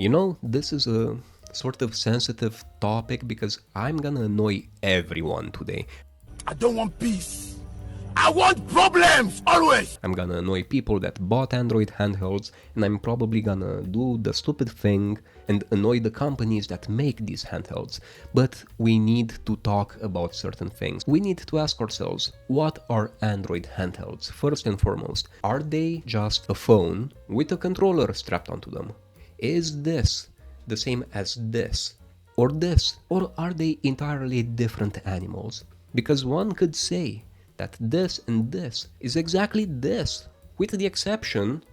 You know, this is a sort of sensitive topic because I'm gonna annoy everyone today. I don't want peace. I want problems, always! I'm gonna annoy people that bought Android handhelds, and I'm probably gonna do the stupid thing and annoy the companies that make these handhelds. But we need to talk about certain things. We need to ask ourselves, what are Android handhelds? First and foremost, are they just a phone with a controller strapped onto them? Is this the same as this? Or this? Or are they entirely different animals? Because one could say that this and this is exactly this, with the exception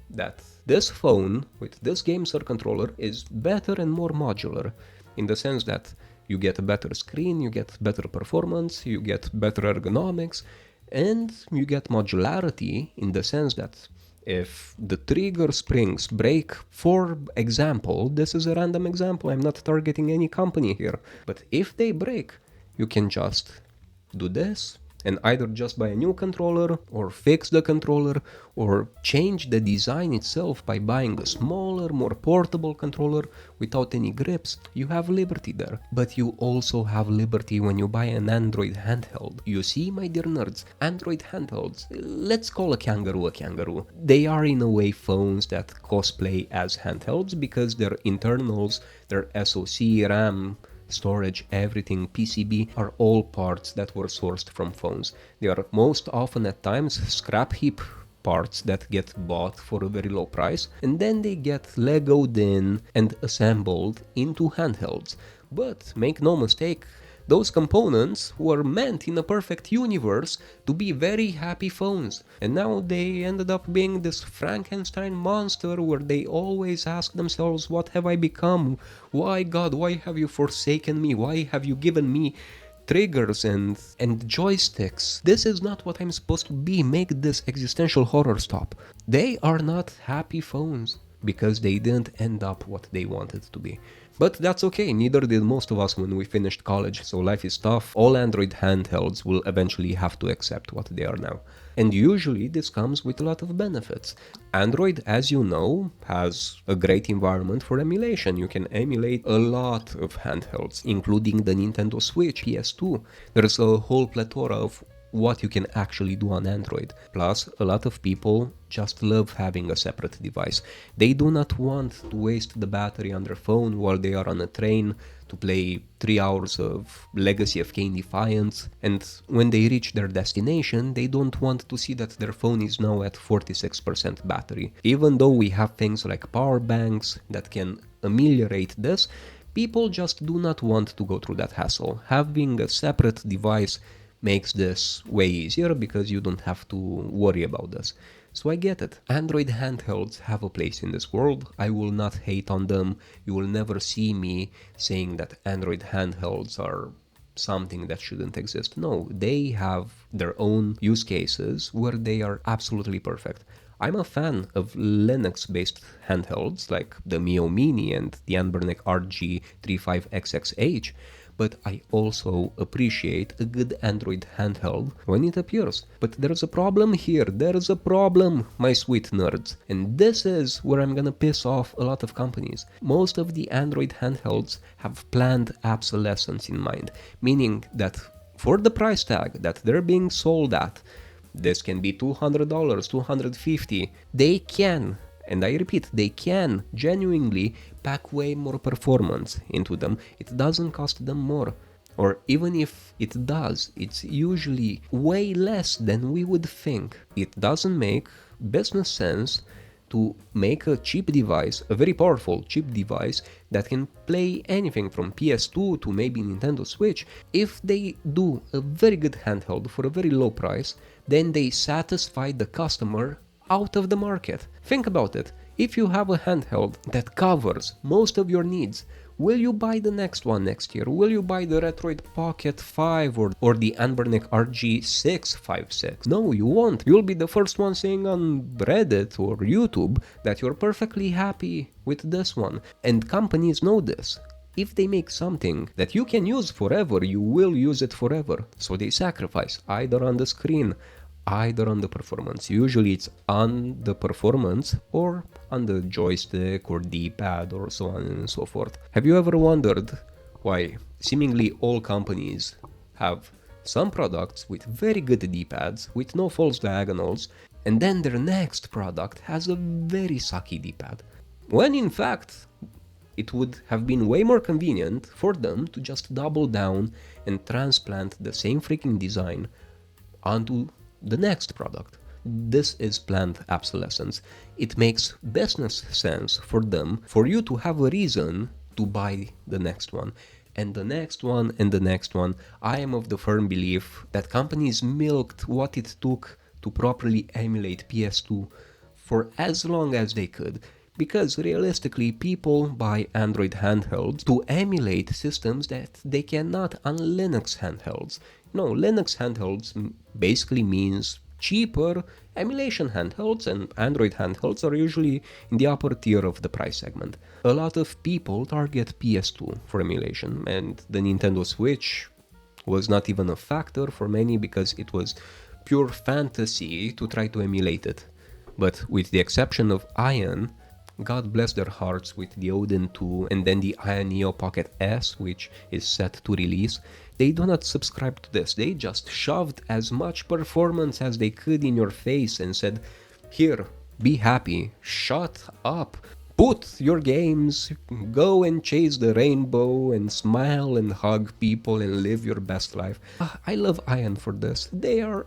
that this phone with this GameSir controller is better and more modular, in the sense that you get a better screen, you get better performance, you get better ergonomics, and you get modularity in the sense that if the trigger springs break, for example, this is a random example, I'm not targeting any company here, but if they break, you can just do this and either just buy a new controller or fix the controller or change the design itself by buying a smaller, more portable controller without any grips. You have liberty there. But you also have liberty when you buy an Android handheld. You see, my dear nerds, Android handhelds, let's call a kangaroo. They are in a way phones that cosplay as handhelds because their internals, their SoC, RAM, storage, everything, PCB are all parts that were sourced from phones. They are most often at times scrap heap parts that get bought for a very low price and then they get legoed in and assembled into handhelds. But make no mistake, those components were meant in a perfect universe to be very happy phones. And now they ended up being this Frankenstein monster where they always ask themselves, what have I become? Why, God, why have you forsaken me? Why have you given me triggers and joysticks? This is not what I'm supposed to be. Make this existential horror stop. They are not happy phones because they didn't end up what they wanted to be. But that's okay, neither did most of us when we finished college, so life is tough. All Android handhelds will eventually have to accept what they are now. And usually this comes with a lot of benefits. Android, as you know, has a great environment for emulation. You can emulate a lot of handhelds, including the Nintendo Switch, PS2. There's a whole plethora of what you can actually do on Android. Plus, a lot of people just love having a separate device. They do not want to waste the battery on their phone while they are on a train to play 3 hours of Legacy of Kain Defiance, and when they reach their destination, they don't want to see that their phone is now at 46% battery. Even though we have things like power banks that can ameliorate this, people just do not want to go through that hassle. Having a separate device makes this way easier because you don't have to worry about this. So I get it. Android handhelds have a place in this world. I will not hate on them. You will never see me saying that Android handhelds are something that shouldn't exist. No, they have their own use cases where they are absolutely perfect. I'm a fan of Linux-based handhelds like the Mio Mini and the Anbernic RG556H, but I also appreciate a good Android handheld when it appears. But there's a problem here, there's a problem, my sweet nerds. And this is where I'm gonna piss off a lot of companies. Most of the Android handhelds have planned obsolescence in mind, meaning that for the price tag that they're being sold at, this can be $200, $250, they can, and I repeat, they can genuinely pack way more performance into them. It doesn't cost them more. Or even if it does, it's usually way less than we would think. It doesn't make business sense to make a cheap device, a very powerful cheap device that can play anything from PS2 to maybe Nintendo Switch. If they do a very good handheld for a very low price, then they satisfy the customer out of the market. Think about it. If you have a handheld that covers most of your needs, will you buy the next one next year? Will you buy the Retroid Pocket 5 or the Anbernic RG556? No, you won't. You'll be the first one saying on Reddit or YouTube that you're perfectly happy with this one. And companies know this. If they make something that you can use forever, you will use it forever. So they sacrifice either on the screen, either on the performance. Usually it's on the performance or on the joystick or D-pad or so on and so forth. Have you ever wondered why seemingly all companies have some products with very good D-pads, with no false diagonals, and then their next product has a very sucky D-pad? When in fact, it would have been way more convenient for them to just double down and transplant the same freaking design onto the next product. This is planned obsolescence. It makes business sense for them, for you to have a reason to buy the next one. And the next one, and the next one. I am of the firm belief that companies milked what it took to properly emulate PS2 for as long as they could, because realistically people buy Android handhelds to emulate systems that they cannot on Linux handhelds. No, Linux handhelds basically means cheaper emulation handhelds, and Android handhelds are usually in the upper tier of the price segment. A lot of people target PS2 for emulation, and the Nintendo Switch was not even a factor for many because it was pure fantasy to try to emulate it. But with the exception of Ion, God bless their hearts, with the Odin 2 and then the Ion Neo Pocket S, which is set to release, they do not subscribe to this. They just shoved as much performance as they could in your face and said, here, be happy, shut up, put your games, go and chase the rainbow and smile and hug people and live your best life. I love Ion for this. They are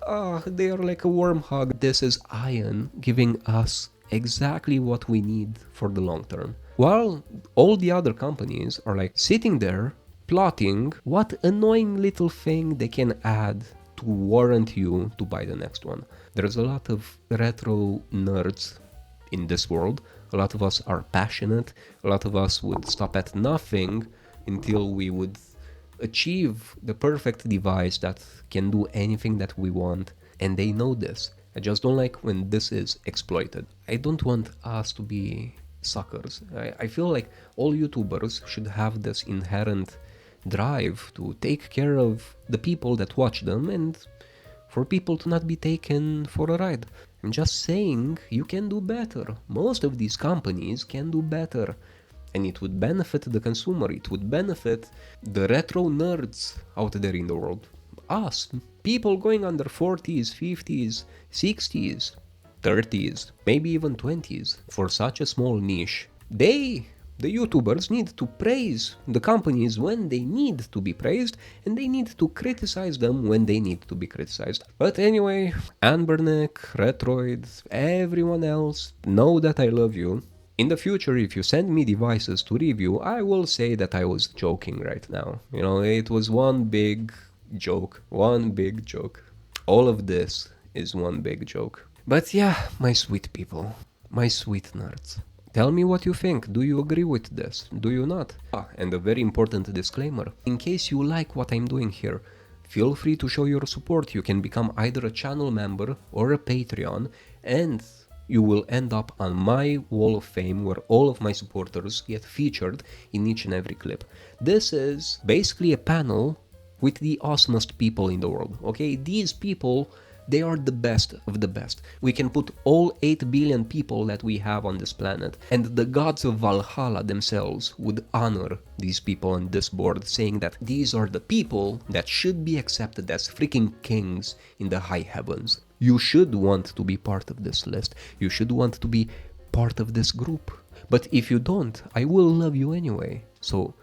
like a warm hug. This is Ion giving us exactly what we need for the long term. While all the other companies are like sitting there plotting what annoying little thing they can add to warrant you to buy the next one. There's a lot of retro nerds in this world. A lot of us are passionate. A lot of us would stop at nothing until we would achieve the perfect device that can do anything that we want. And they know this. I just don't like when this is exploited. I don't want us to be suckers. I feel like all YouTubers should have this inherent drive to take care of the people that watch them and for people to not be taken for a ride. I'm just saying you can do better. Most of these companies can do better. And it would benefit the consumer. It would benefit the retro nerds out there in the world. Us, people going under 40s, 50s, 60s, 30s, maybe even 20s, for such a small niche. The YouTubers need to praise the companies when they need to be praised, and they need to criticize them when they need to be criticized. But anyway, Anbernic, Retroid, everyone else, know that I love you. In the future, if you send me devices to review, I will say that I was joking right now. You know, it was one big joke. All of this is one big joke. But yeah, my sweet people, my sweet nerds, tell me what you think. Do you agree with this? Do you not? And a very important disclaimer. In case you like what I'm doing here, feel free to show your support. You can become either a channel member or a Patreon, and you will end up on my wall of fame where all of my supporters get featured in each and every clip. This is basically a panel with the awesomest people in the world, okay? These people, they are the best of the best. We can put all 8 billion people that we have on this planet, and the gods of Valhalla themselves would honor these people on this board, saying that these are the people that should be accepted as freaking kings in the high heavens. You should want to be part of this list. You should want to be part of this group. But if you don't, I will love you anyway. So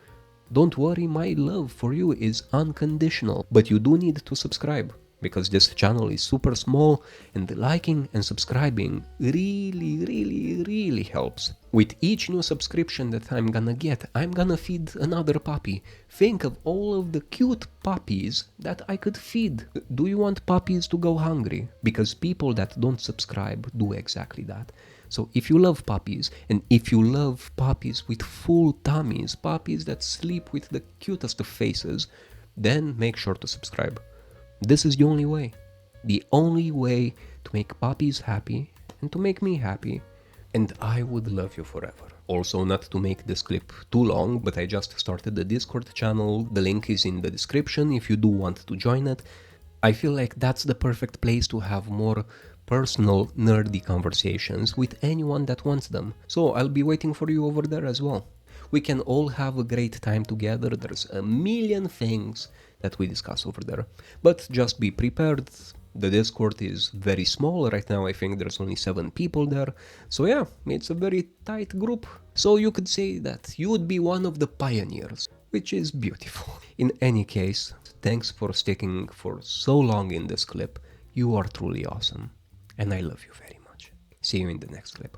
don't worry, my love for you is unconditional. But you do need to subscribe, because this channel is super small and liking and subscribing really helps. With each new subscription that I'm gonna get, I'm gonna feed another puppy. Think of all of the cute puppies that I could feed. Do you want puppies to go hungry? Because people that don't subscribe do exactly that. So if you love puppies, and if you love puppies with full tummies, puppies that sleep with the cutest of faces, then make sure to subscribe. This is the only way to make puppies happy and to make me happy, and I would love you forever. Also, not to make this clip too long, but I just started the Discord channel. The link is in the description if you do want to join it. I feel like that's the perfect place to have more personal, nerdy conversations with anyone that wants them. So I'll be waiting for you over there as well. We can all have a great time together. There's a million things that we discuss over there. But just be prepared. The Discord is very small right now. I think there's only 7 people there. So yeah, it's a very tight group. So you could say that you would be one of the pioneers, which is beautiful. In any case, thanks for sticking for so long in this clip. You are truly awesome. And I love you very much. See you in the next clip.